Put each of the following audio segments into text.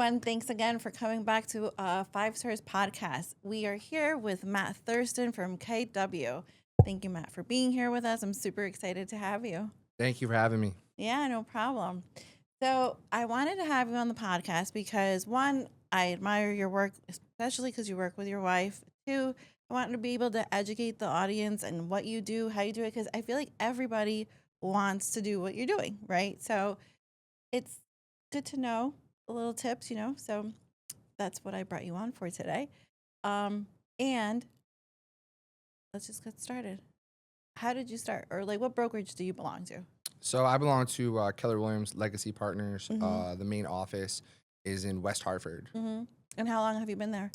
everyone. Thanks again for coming back to Five Stars Podcast. We are here with Matt Thurston from KW. Thank you, Matt, for being here with us. I'm super excited to have you. Thank you for having me. Yeah, no problem. So I wanted to have you on the podcast because, one, I admire your work, especially because you work with your wife. Two, I wanted to be able to educate the audience and what you do, how you do it, because I feel like everybody wants to do what you're doing, right? So it's good to know the little tips, So that's what I brought you on for today. And let's just get started. How did you start, or like what brokerage do you belong to? So I belong to Keller Williams Legacy Partners. Mm-hmm. The main office is in West Hartford. Mm-hmm. And how long have you been there?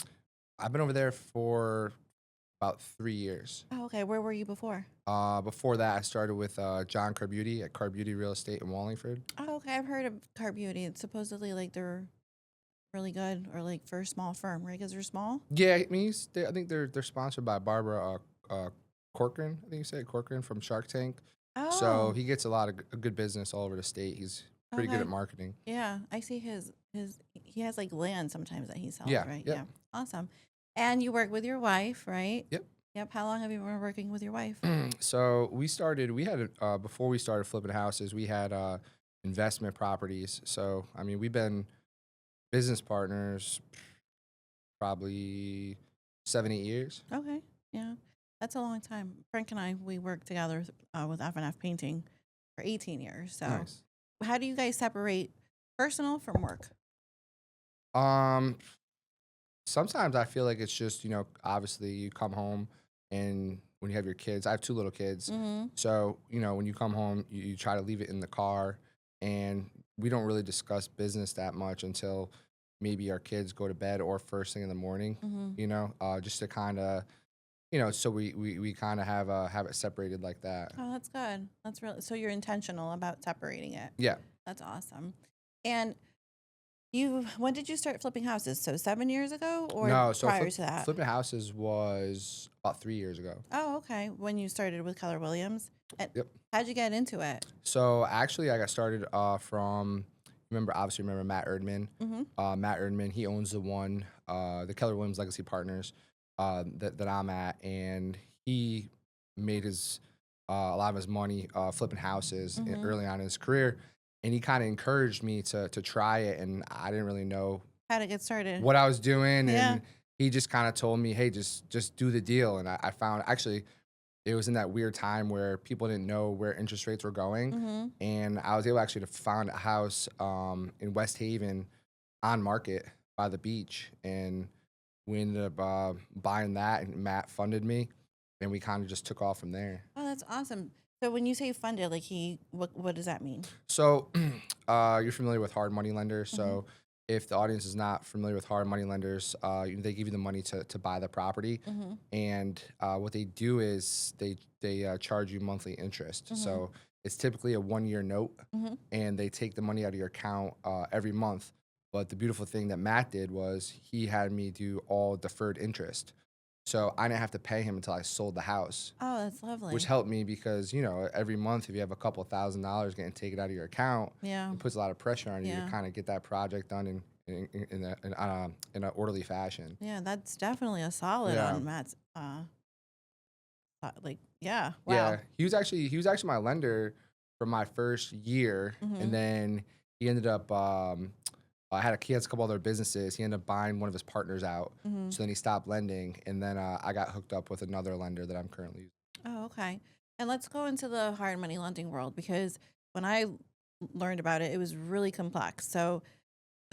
I've been over there for about 3 years. Oh, okay. Where were you before? Before that, I started with John Carbeauty at Carbeauty Real Estate in Wallingford. Oh, okay. I've heard of Car Beauty. It's supposedly like they're really good, or like for a small firm, right? Because they're small. Yeah, I mean, I think they're sponsored by Barbara Corcoran. I think you said Corcoran from Shark Tank. So Oh, he gets a lot of good business all over the state. He's pretty good okay. at marketing. Yeah, I see his he has like land sometimes that he sells, Yeah, right? yep. Yeah. Awesome. And you work with your wife, right? Yep. Yep. How long have you been working with your wife? So we had before we started flipping houses, we had investment properties. So I mean, we've been business partners probably 7, 8 years. Okay. Yeah. That's a long time. Frank and I, we worked together with F&F Painting for 18 years. So Nice. how do you guys separate personal from work? Um, Sometimes I feel like it's just obviously you come home and when you have your kids, I have 2 little kids. Mm-hmm. So when you come home, you try to leave it in the car, and we don't really discuss business that much until maybe our kids go to bed or first thing in the morning. Mm-hmm. Just to kind of so we kind of have it separated like that. Oh, that's good. That's really, so you're intentional about separating it. Yeah. That's awesome. And when did you start flipping houses? So 7 years ago or No, so prior to that? flipping houses was about 3 years ago. Oh, okay. When you started with Keller Williams. And Yep. how'd you get into it? So actually, I got started from remember Matt Erdman. Mm-hmm. Matt Erdman, he owns the Keller Williams Legacy Partners that I'm at, and he made a lot of his money flipping houses Mm-hmm. early on in his career, and he kind of encouraged me to try it, and I didn't really know How to get started? what I was doing, Yeah. and he just kind of told me, hey, just do the deal, and I found actually it was in that weird time where people didn't know where interest rates were going, Mm-hmm. and I was able actually to find a house in West Haven on market by the beach, and we ended up buying that, and Matt funded me, and we kind of just took off from there. Oh, that's awesome. So when you say funded, like what does that mean? So you're familiar with hard money lenders. Mm-hmm. So if the audience is not familiar with hard money lenders, they give you the money to buy the property, Mm-hmm. and what they do is they charge you monthly interest. Mm-hmm. So it's typically a 1-year note, Mm-hmm. and they take the money out of your account every month. But the beautiful thing that Matt did was he had me do all deferred interest. So I didn't have to pay him until I sold the house, Oh, that's lovely. which helped me because, every month if you have a couple $1,000s getting taken out of your account, Yeah. it puts a lot of pressure on you Yeah. to kind of get that project done in an orderly fashion. Yeah, that's definitely a solid Yeah. on Matt's yeah. Yeah, Wow. he was actually my lender for my first year, Mm-hmm. and then he ended up he has a couple other businesses. He ended up buying one of his partners out, Mm-hmm. so then he stopped lending, and then I got hooked up with another lender that I'm currently using. Oh, okay. And let's go into the hard money lending world because when I learned about it, it was really complex. So,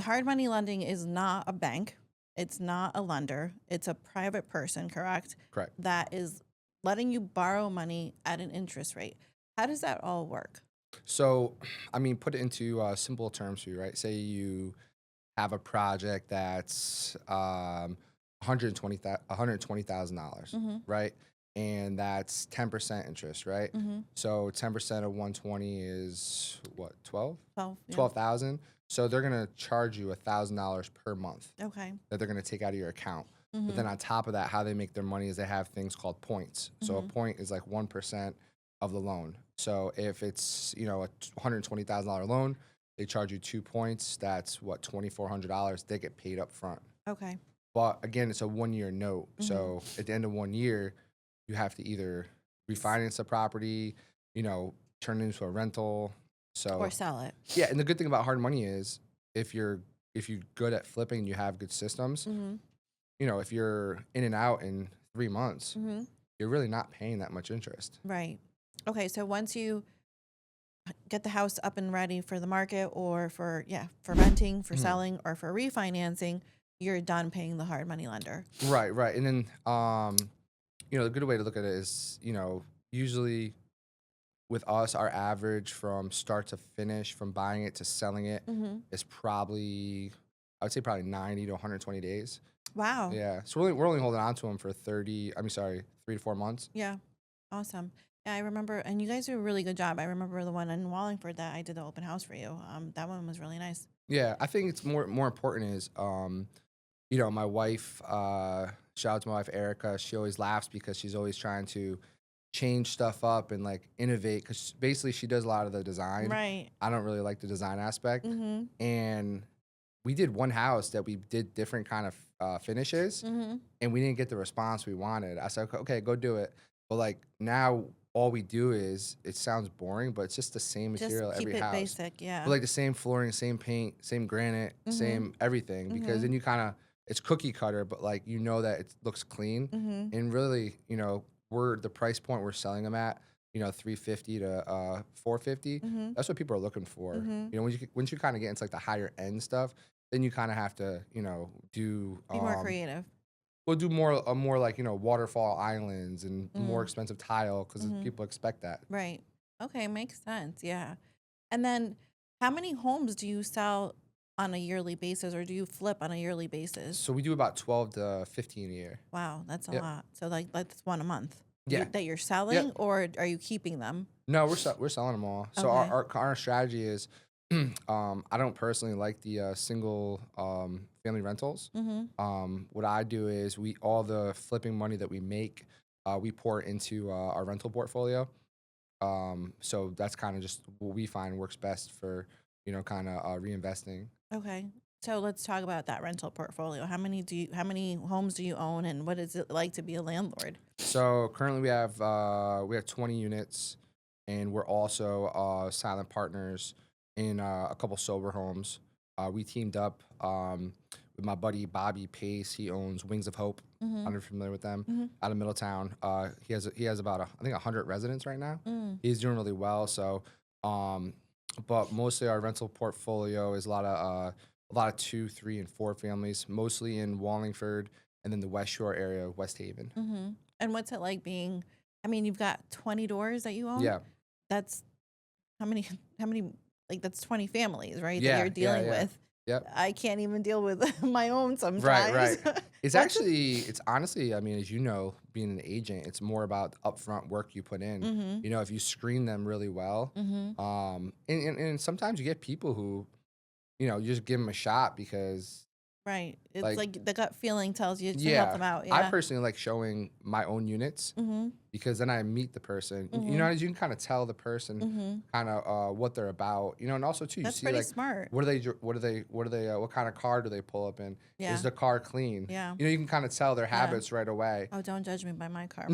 hard money lending is not a bank, it's not a lender, it's a private person, correct? Correct. That is letting you borrow money at an interest rate. How does that all work? So, I mean, put it into simple terms for you, right? Say you have a project that's $120,000, Mm-hmm. right? And that's 10% interest, right? Mm-hmm. So 10% of 120 is what, 12? 12. Yeah. 12,000. So they're gonna charge you $1,000 per month Okay. that they're gonna take out of your account. Mm-hmm. But then on top of that, how they make their money is they have things called points. So a Mhm. point is like 1% of the loan. So if it's a $120,000 loan, they charge you 2 points. That's what, $2,400. They get paid up front. Okay. But again, it's a 1 year note. Mhm. So at the end of 1 year, you have to either refinance the property, turn it into a rental. So Or sell it. yeah, and the good thing about hard money is if you're good at flipping and you have good systems, Mm-hmm. if you're in and out in 3 months, Mm-hmm. you're really not paying that much interest. Right. Okay. So once you get the house up and ready for the market or for renting, for Mhm. selling, or for refinancing, you're done paying the hard money lender. Right, right. And then the good way to look at it is, usually with us, our average from start to finish, from buying it to selling it, Mm-hmm. is probably, I would say probably 90 to 120 days. Wow. Yeah. So we're only holding on to them for 3 to 4 months. Yeah. Awesome. Yeah, I remember, and you guys do a really good job. I remember the one in Wallingford that I did the open house for you. That one was really nice. Yeah. I think it's more important is, my wife, shout out to my wife, Erica, she always laughs because she's always trying to change stuff up and like innovate because basically she does a lot of the design. Right. I don't really like the design aspect. Mm-hmm. And we did one house that we did different kind of finishes, Mm-hmm. and we didn't get the response we wanted. I said, okay, go do it. But like now all we do is, it sounds boring, but it's just the same material Just keep every it house. basic. Yeah. But like the same flooring, same paint, same granite, Mhm. same everything. Because Mhm. then you kind of, it's cookie cutter, but like that it looks clean. Mm-hmm. And really, we're the price point we're selling them at, $350 to $450. Mm-hmm. That's what people are looking for. Mhm. Once you kind of get into like the higher end stuff, then you kind of have to, do Be more creative. we'll do more like waterfall islands and more Mm. expensive tile because Mhm. people expect that. Right. Okay, makes sense. Yeah. And then how many homes do you sell on a yearly basis, or do you flip on a yearly basis? So we do about 12 to 15 a year. Wow, that's a Yep. lot. So like that's one a month. Yeah. That you're selling, or are you keeping them? No, we're selling them all. So Okay. our strategy is, I don't personally like the single family rentals. Mm-hmm. What I do is all the flipping money that we make, we pour into our rental portfolio. So that's kind of just what we find works best for kind of reinvesting. Okay. So let's talk about that rental portfolio. How many homes do you own, and what is it like to be a landlord? So currently we have 20 units, and we're also silent partners in a couple sober homes. We teamed up with my buddy Bobby Pace. He owns Wings of Hope. I don't know if you're familiar with them. Mm-hmm. Out of Middletown. He has about I think 100 residents right now. Mm. He's doing really well. So, but mostly our rental portfolio is a lot of 2, 3, and 4 families, mostly in Wallingford and then the West Shore area of West Haven. Mm-hmm. And what's it like being? I mean, you've got 20 doors that you own. Yeah. That's how many? Like that's 20 families, right? Yeah, That you're dealing yeah. with. Yep. I can't even deal with my own sometimes. Right. It's What's it's honestly, I mean, as you know, being an agent, it's more about the upfront work you put in. Mm-hmm. If you screen them really well, Mm-hmm. and sometimes you get people who, you just give them a shot because, Right. It's like, like the gut feeling tells you to help yeah, them out. I Yeah. personally like showing my own units Mm-hmm. because then I meet the person. Mhm. You can kind of tell the person Mm-hmm. kind of what they're about. And also too, you That's see pretty like smart. what kind of car do they pull up in? Yeah. Is the car clean? Yeah. You can kind of tell their habits right away. Oh, don't judge me by my car.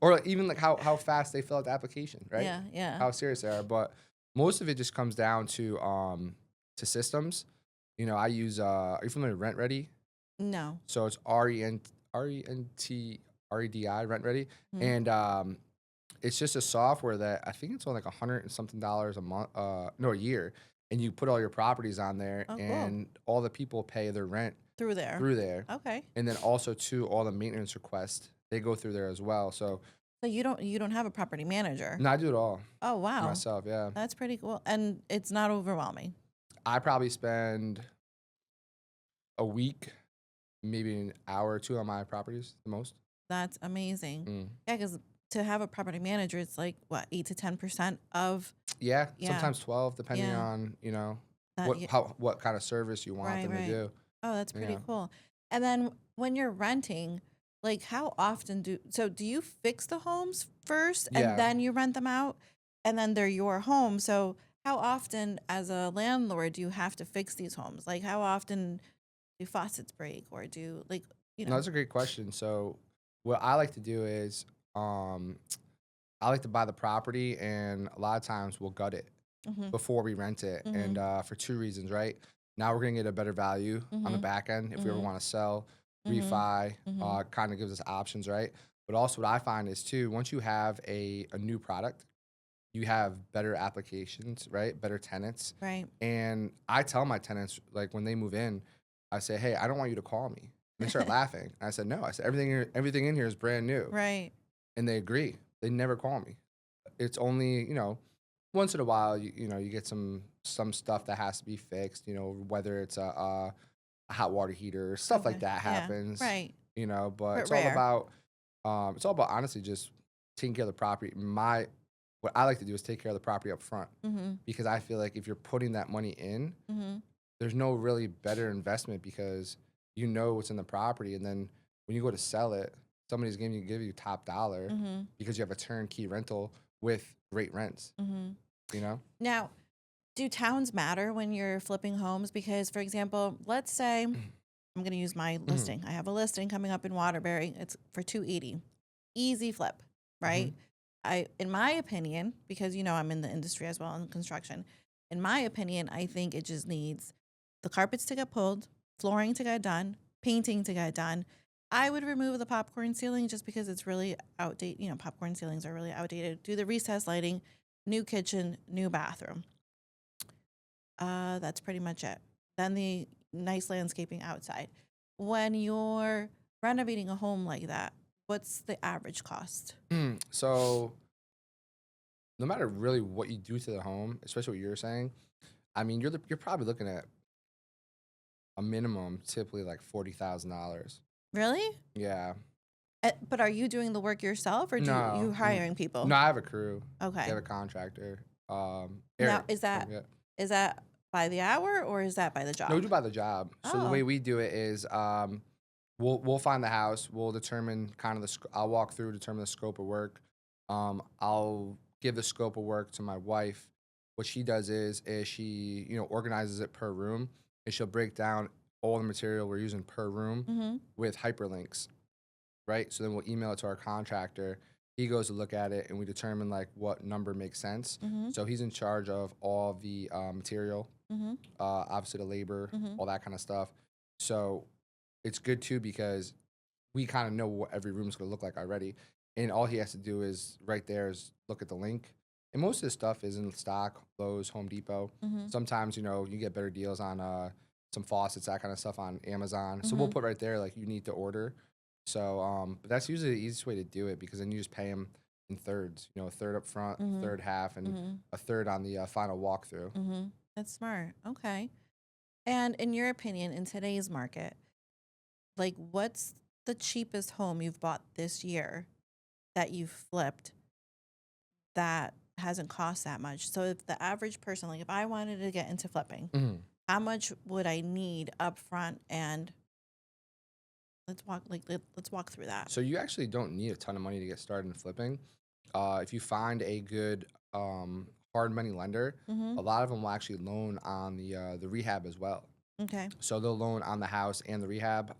Or like, even like how fast they fill out the application, right? Yeah. Yeah. How serious they are. But most of it just comes down to systems. I use are you familiar with Rent Ready? No. So it's RENTREDI, Rent Ready. Mhm. And it's just a software that I think it's on like $100 and something a month, no, a year. And you put all your properties on there, Oh, cool. and all the people pay their rent Through there. through there. Okay. And then also too, all the maintenance requests, they go through there as well. So So you don't have a property manager. no, I do it all Oh wow. myself. Yeah, That's pretty cool. And it's not overwhelming. I probably spend a week, maybe an hour or two on my properties the most. That's amazing. Mm. Yeah, because to have a property manager, it's like what, 8 to 10% of Yeah, Yeah. sometimes 12, depending Yeah. on that. what kind of service you want Right, them right. to do. Oh, that's pretty Yeah. cool. And then when you're renting, like how often do you fix the homes first Yeah. and then you rent them out, and then they're your home? So how often as a landlord do you have to fix these homes? Like how often do faucets break or do like, you No, know? that's a great question. So what I like to do is um, I like to buy the property, and a lot of times we'll gut it Mhm. before we rent it, and Mhm. for two reasons, right? Now we're gonna get a better value on the Mhm. back end if we ever Mhm. want to sell, Mhm. refi. Mhm. Kind of gives us options, right? But also, what I find is too, once you have a new product, you have better applications, right? Better tenants, Right. and I tell my tenants like when they move in, I say, "Hey, I don't want you to call me." And they start laughing. And I said, "No," I said, everything in here is brand new," Right. and they agree. They never call me. It's only, once in a while, you get some stuff that has to be fixed, whether it's a hot water heater, stuff like Okay. that Yeah. happens, Right. but But rare. it's all about honestly just taking care of the property. What I like to do is take care of the property up front Mhm. because I feel like if you're putting that money in, Mhm. there's no really better investment because you know what's in the property, and then when you go to sell it, somebody's going to give you top dollar Mhm. because you have a turnkey rental with great rents, Mhm. you know? Now, do towns matter when you're flipping homes? Because, for example, let's say I'm going to use my Mhm, listing. I have a listing coming up in Waterbury. It's for 280. Easy flip, mhm, right? In my opinion, because I'm in the industry as well in construction. In my opinion, I think it just needs the carpets to get pulled, flooring to get done, painting to get done. I would remove the popcorn ceiling just because it's really outdated. Popcorn ceilings are really outdated. Do the recessed lighting, new kitchen, new bathroom. That's pretty much it. Then the nice landscaping outside. When you're renovating a home like that, what's the average cost? So no matter really what you do to the home, especially what you're saying, I mean, you're probably looking at a minimum, typically like $40,000. Really? Yeah. But are you doing the work yourself or do No, you hiring people? no, I have a crew. We Okay. have a contractor. Now, Eric. is From, that yeah. is that by the hour or is that by the No, we job? do by the job. So the way Oh. we do it is, we'll find the house. We'll determine kind of I'll walk through, determine the scope of work. I'll give the scope of work to my wife. What she does is she organizes it per room, and she'll break down all the material we're using per room Mhm. with hyperlinks, right? So then we'll email it to our contractor. He goes to look at it, and we determine like what number makes sense. Mhm. So he's in charge of all the material, Mhm. obviously the labor, Mhm. all that kind of stuff. So it's good too because we kind of know what every room is going to look like already. And all he has to do is right there is look at the link. And most of this stuff is in stock, Lowe's, Home Depot. Mhm. Sometimes, you get better deals on some faucets, that kind of stuff on Amazon. So we'll Mhm. put right there like you need to order. So, but that's usually the easiest way to do it because then you just pay them in thirds, a third up front, a Mhm. third half, and Mhm. a third on the final walkthrough. Mhm. That's smart. Okay. And in your opinion, in today's market, like what's the cheapest home you've bought this year that you've flipped that hasn't cost that much? So if the average person, like if I wanted to get into flipping, Mhm. how much would I need up front? And let's walk through that. So you actually don't need a ton of money to get started in flipping. If you find a good hard money lender, Mm-hmm. a lot of them will actually loan on the rehab as well. Okay. So they'll loan on the house and the rehab.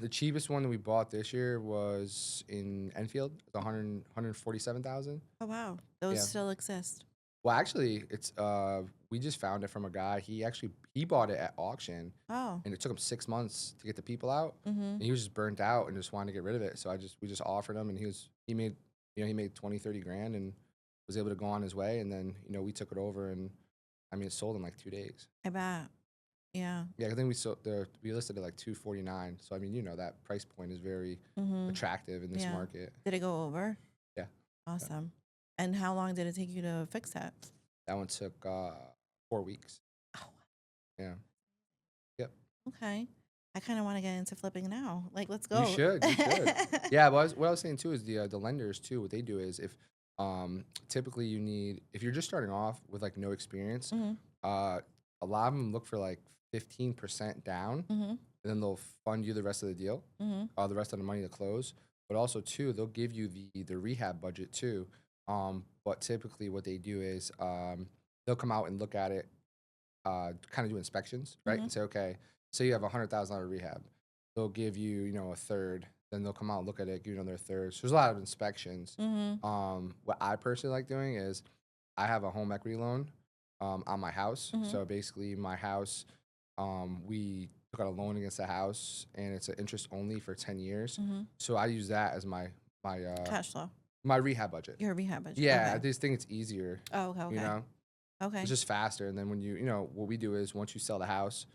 The cheapest one that we bought this year was in Enfield. It's 147,000. Oh wow. Those Yeah. still exist. Well, actually, it's we just found it from a guy. He bought it at auction, Oh. and it took him 6 months to get the people out. Mm-hmm. And he was just burnt out and just wanted to get rid of it. So we just offered him, and he made 20, 30 grand and was able to go on his way. And then we took it over, and I mean it sold in like 2 days. I bet. Yeah. Yeah, I think we listed it like 249. So I mean that price point is very Mm-hmm. attractive in this Yeah. market. Did it go over? Yeah, yeah. Awesome. And how long did it take you to fix that? That one took 4 weeks. Oh, Yeah. Yep. okay. I kind of want to get into flipping now. Like, let's You go. should, you should. Yeah, what I was saying too is the lenders too. What they do is if typically if you're just starting off with like no experience, Mm-hmm. uh, a lot of them look for like 15% down, Mm-hmm. and then they'll fund you the rest of the deal, Mm-hmm. the rest of the money to close. But also too, they'll give you the rehab budget too. But typically what they do is they'll come out and look at it, kind of do inspections, right? And Mhm. say, okay, say you have $100,000 rehab, they'll give you, a third. Then they'll come out and look at it, give you another third. So there's a lot of inspections. Mhm. What I personally like doing is I have a home equity loan on my house. Mhm. So basically, my house, we took out a loan against the house, and it's an interest only for 10 years. Mhm. So I use that as my Cash flow. my rehab budget. Your rehab budget. Yeah, I Okay. just think it's easier. Oh, okay. You Okay. know, it's Okay. just faster. And then when what we do is once you sell the house,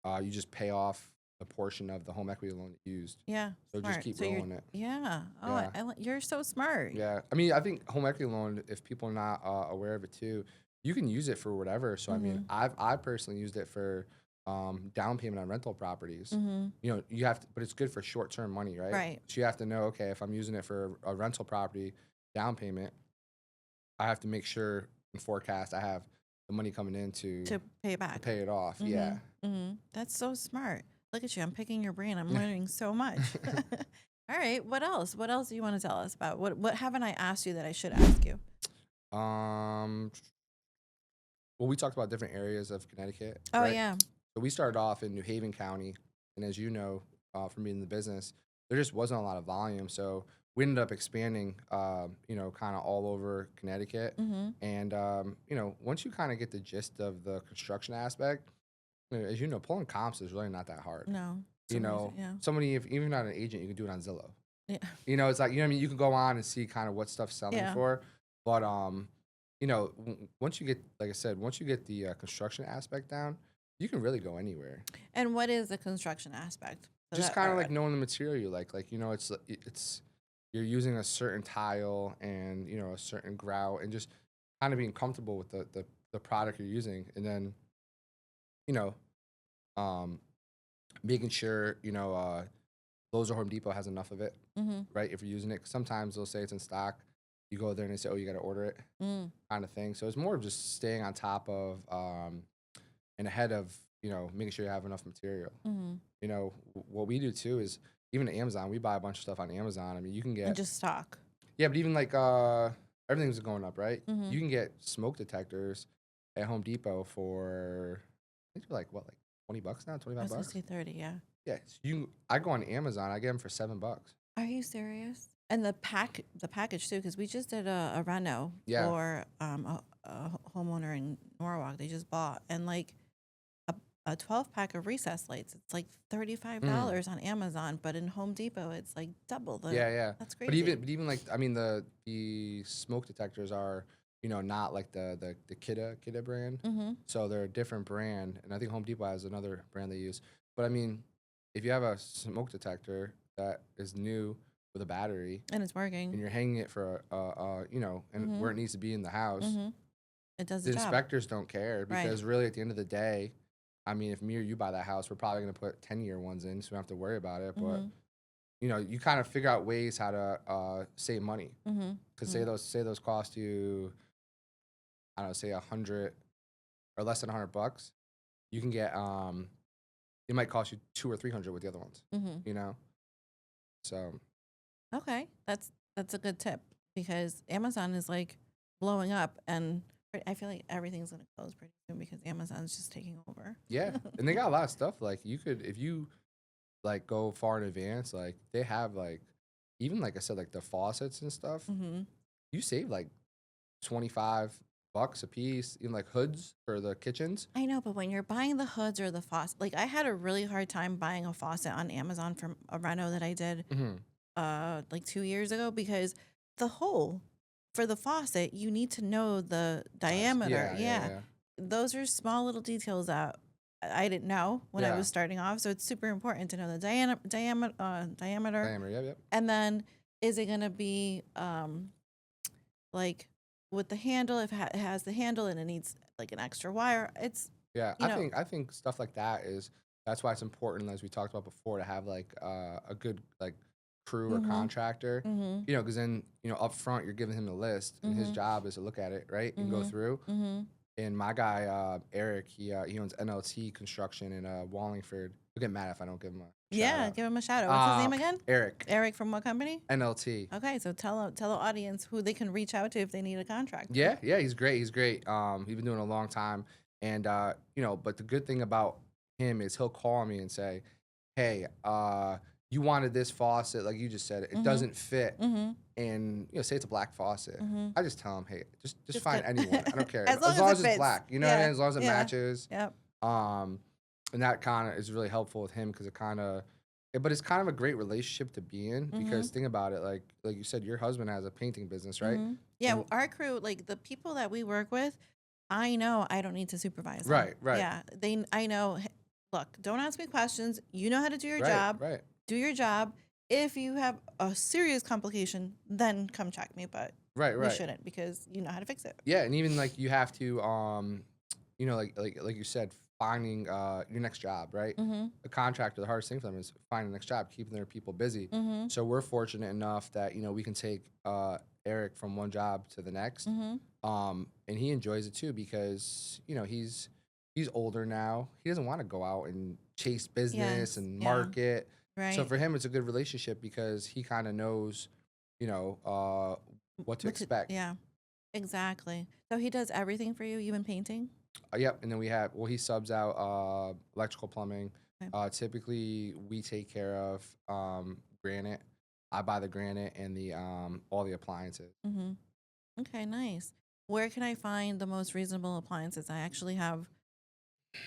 you just pay off a portion of the home equity loan that you used. Yeah. So just Smart. keep So you're rolling it. yeah. Oh, Yeah. you're so smart. Yeah, I mean, I think home equity loan, if people are not aware of it too, you can use it for whatever. So I mean, Mhm. I personally used it for down payment on rental properties. Mhm. You have to, but it's good for short term money, right? Right. So you have to know, okay, if I'm using it for a rental property down payment, I have to make sure and forecast I have the money coming in To pay to back. pay it off. Yeah. Mhm. Mhm. That's so smart. Look at you. I'm picking your brain. I'm learning so much. All right. What else? What else do you want to tell us about? What haven't I asked you that I should ask you? um. Well, we talked about different areas of Connecticut, Oh right? yeah. So we started off in New Haven County, and as you know, from being in the business, there just wasn't a lot of volume. So we ended up expanding, kind of all over Connecticut. Mhm. And once you kind of get the gist of the construction aspect, as you know, pulling comps is really not that hard. No. So yeah. Somebody, if even not an agent, you can do it on Zillow. Yeah. It's like, what I mean, you can go on and see kind of what stuff's selling Yeah. for, but once you get, like I said, once you get the construction aspect down, you can really go anywhere. And what is the construction aspect? So Just that kind of like knowing the material you like it's you're using a certain tile and a certain grout, and just kind of being comfortable with the product you're using, and then you know um making sure Lowe's or Home Depot has enough of it, Mhm. right? If you're using it, 'cause sometimes they'll say it's in stock. You go there and they say, "Oh, you got to order it," Mm. kind of thing. So it's more of just staying on top of and ahead of making sure you have enough material. Mhm. What we do too is even Amazon. We buy a bunch of stuff on Amazon. I mean, you can And get just stock. yeah, but even like everything's going up, right? Mhm. You can get smoke detectors at Home Depot for I think they're like what, like $20 now, I was gonna 25 bucks. say 30. Yeah. Yeah, so I go on Amazon. I get them for $7. Are you serious? And the package too, because we just did a reno Yeah. for a homeowner in Norwalk. They just bought and like a 12 pack of recess lights. It's like $35 Mm. on Amazon, but in Home Depot it's like double the. Yeah, yeah. That's But crazy. even like I mean the smoke detectors are not like the Kidda brand. Mm-hmm. So they're a different brand, and I think Home Depot has another brand they use. But I mean, if you have a smoke detector that is new with a battery And it's and working. you're hanging it for and Mm-hmm. where it needs to be in the house, Mm-hmm. It does the the job. inspectors don't care Right. because really at the end of the day, I mean, if me or you buy that house, we're probably gonna put 10-year ones in, so we don't have to worry about it. But Mm-hmm. you kind of figure out ways how to save money. Mm-hmm. Because Mm-hmm. say those cost you, I don't know, say 100 or less than $100, you can get it might cost you 200 or 300 with the other ones. Mm-hmm. You know, so Okay, that's a good tip because Amazon is like blowing up, and I feel like everything's gonna close pretty soon because Amazon's just taking over. yeah, and they got a lot of stuff. Like you could if you like go far in advance, like they have like even like I said, like the faucets and stuff. Mm-hmm. You save like $25 a piece in like hoods for the kitchens. I know, but when you're buying the hoods or the faucet, like I had a really hard time buying a faucet on Amazon from a reno that I did Mm-hmm. like 2 years ago because the hole for the faucet, you need to know the diameter. Yeah, yeah, Yeah. yeah. Those are small little details that I didn't know when I Yeah. was starting off. So it's super important to know the diameter. Diameter, yep. And then is it going to be like with the handle, if it has the handle and it needs like an extra wire, it's, Yeah, you know, I think stuff like that that's why it's important, as we talked about before, to have like a good like crew or mm-hmm, contractor. mm-hmm, Because then up front you're giving him the list, and his mm-hmm, job is to look at it, right, and go mm-hmm, through. mm-hmm, And my guy Eric, he owns NLT Construction in Wallingford, He'll get mad if I don't give him a shout Yeah, out. give him a shout out. What's his name again? Eric. Eric from what company? NLT. Okay, so tell the audience who they can reach out to if they need a contract. Yeah, he's great. He's great. He's been doing it a long time, and but the good thing about him is he'll call me and say, "Hey, you wanted this faucet, like you just said, it doesn't fit," and say it's a black faucet. I just tell him, "Hey, just find anyone. I don't care as long as it's fits. black, what I mean? As long as it Yeah. matches." Yep. And that kind of is really helpful with him because but it's kind of a great relationship to be in because think about it, like you said, your husband has a painting business, right? Yeah, our crew, like the people that we work with, I know I don't need to supervise them. Right. Yeah, I know. Look, don't ask me questions. You know how to do your job. Right. Do your job. If you have a serious complication, then come check me. But Right. you shouldn't because you know how to fix it. Yeah, and even like you have to, like you said, finding your next job, right? A contractor, the hardest thing for them is finding the next job, keeping their people busy. So we're fortunate enough that we can take Eric from one job to the next, and he enjoys it too because he's older now. He doesn't want to go out and chase business and market. Right. So for him, it's a good relationship because he kind of knows, what to expect. Yeah, exactly. So he does everything for you, even painting? Yep, and then he subs out electrical, plumbing. Okay. Typically, we take care of granite. I buy the granite and the all the appliances. Okay, nice. Where can I find the most reasonable appliances? I actually have,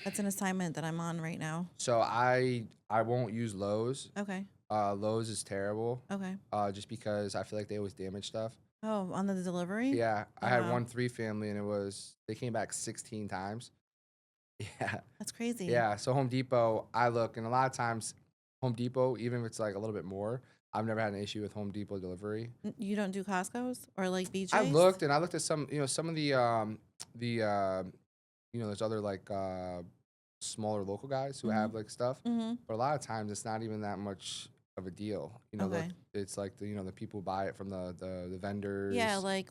that's an assignment that I'm on right now. So I won't use Lowe's. Okay. Lowe's is terrible. Okay. Just because I feel like they always damage stuff. Oh, on the delivery? Yeah, Oh, I had wow. one 3-family and they came back 16 times. Yeah. That's crazy. Yeah, so Home Depot, I look, and a lot of times Home Depot, even if it's like a little bit more, I've never had an issue with Home Depot delivery. You don't do Costco's or like BJ's? I looked at some of there's other like smaller local guys who have like stuff, but a lot of times it's not even that much of a deal. Okay. It's like the people who buy it from the vendors. Yeah, like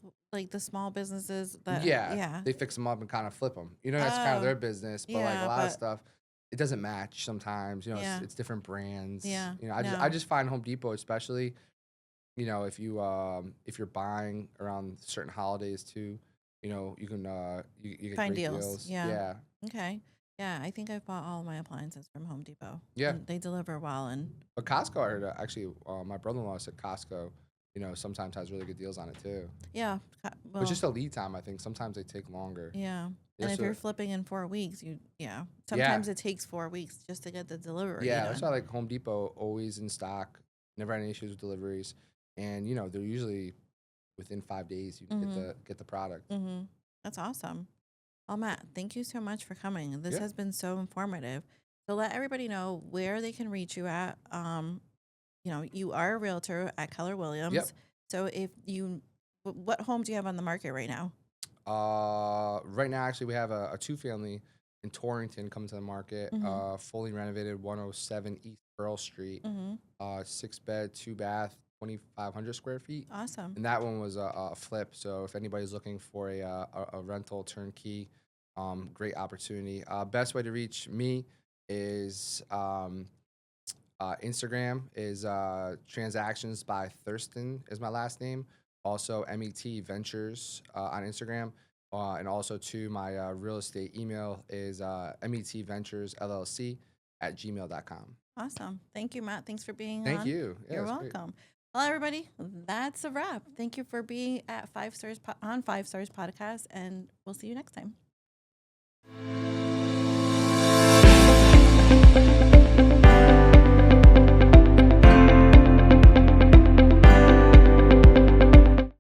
the small businesses that. Yeah. They fix them up and kind of flip them. That's kind of their business. But like a lot of stuff, it doesn't match sometimes. It's different brands. Yeah. I just find Home Depot, especially, if you're buying around certain holidays too, you can you get Find great deals. Yeah. Yeah. Okay. Yeah, I think I've bought all my appliances from Home Depot. Yeah. And they deliver well. But Costco, I heard actually, my brother-in-law said Costco, sometimes has really good deals on it too. Yeah. Well, But just a lead time, I think. Sometimes they take longer. yeah. Yeah, And if so- you're flipping in 4 weeks, sometimes it takes 4 weeks just to get the delivery. Yeah, done. that's why like Home Depot always in stock, never had any issues with deliveries, and they're usually within 5 days you can get the product. That's awesome. Well, Matt, thank you so much for coming. This Yeah. has been so informative. So let everybody know where they can reach you at. You are a realtor at Keller Williams. Yep. So what home do you have on the market right now? Right now, actually, we have a 2-family in Torrington coming to the market, fully renovated, 107 East Pearl Street, 6-bed, 2-bath, 2,500 square feet. Awesome. And that one was a flip. So if anybody's looking for a rental turnkey, great opportunity. Best way to reach me is Instagram is Transactions by Thurston is my last name. Also MET Ventures on Instagram. And also to my real estate email is METVenturesLLC@gmail.com. Awesome. Thank you, Matt. Thanks for being on. Thank you. Yeah, You're it's great. welcome. Well, everybody, that's a wrap. Thank you for being at 5 Stars on 5 Stars Podcast, and we'll see you next time.